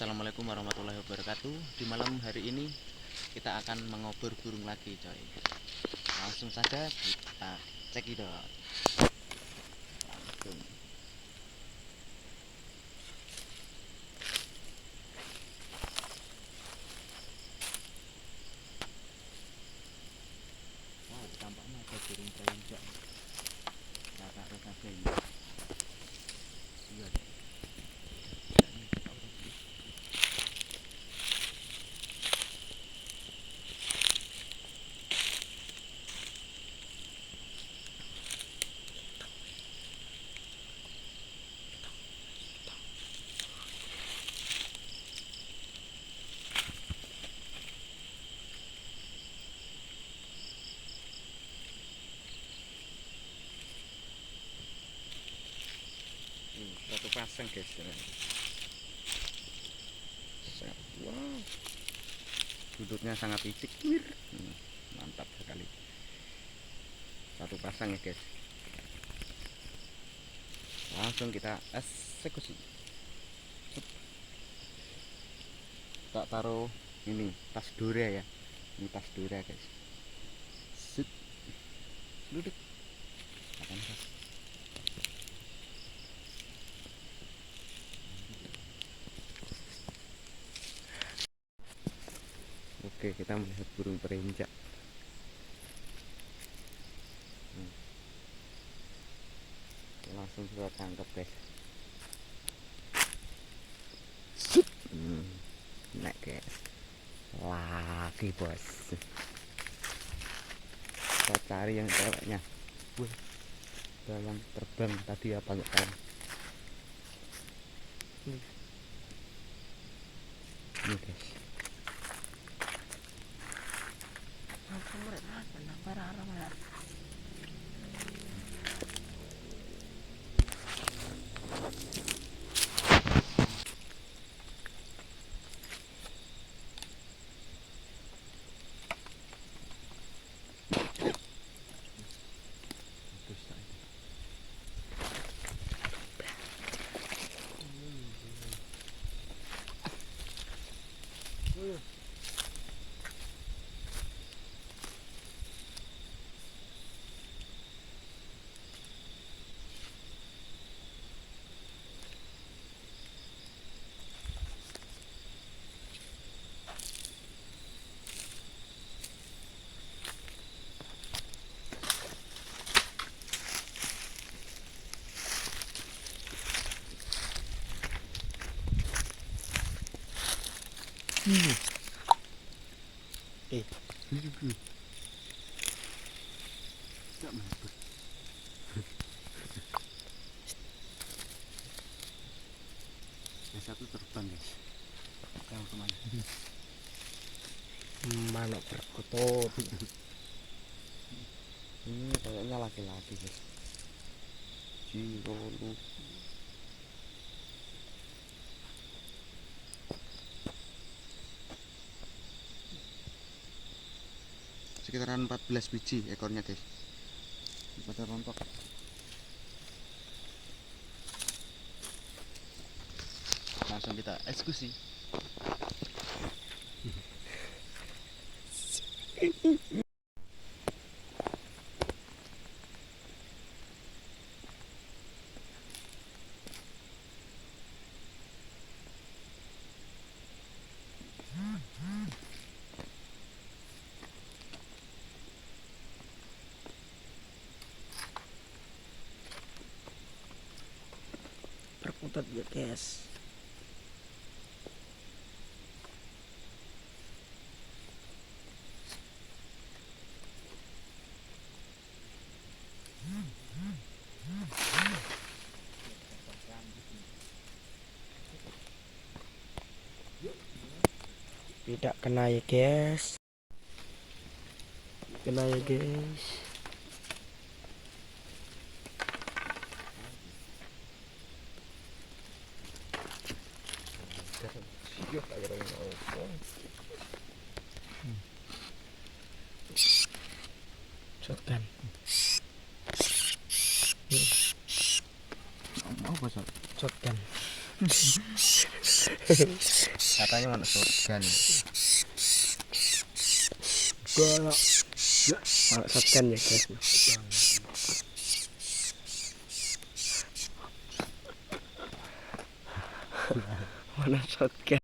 Assalamualaikum warahmatullahi wabarakatuh. Di malam hari ini kita akan mengobor burung lagi, coy. Langsung saja kita cekidot. Langsung. Wow, tampaknya ada burung berenjak. Kita taruh saja ini. Iya deh. Satu pasang guys. Wow, duduknya sangat licik. Mantap sekali. Satu pasang ya guys. Langsung kita eksekusi. Tak taruh ini tas dura ya. Ini tas dura guys. Set. Duduk. Apa nih, Mas? Oke, kita melihat burung perenjak. Langsung kita tangkap guys. Nah guys, lagi bos. Kita cari yang ceweknya. Wih, dalam terbang tadi apa nggak tahu. Ini guys. Yang satu terbang guys. Yang kemana? Mana perkutut. Ini kayaknya laki-laki guys. Jirolu. Sekitaran 14 biji ekornya guys. Pada rontok. Langsung kita eksekusi. Perkutut ya guys. Tidak kena ya guys. Kena ya guys. Shotgun. Apa sob? Shotgun. Katanya mana shotgun. Galak. Malah shotgun ya guys. Mana shotgun?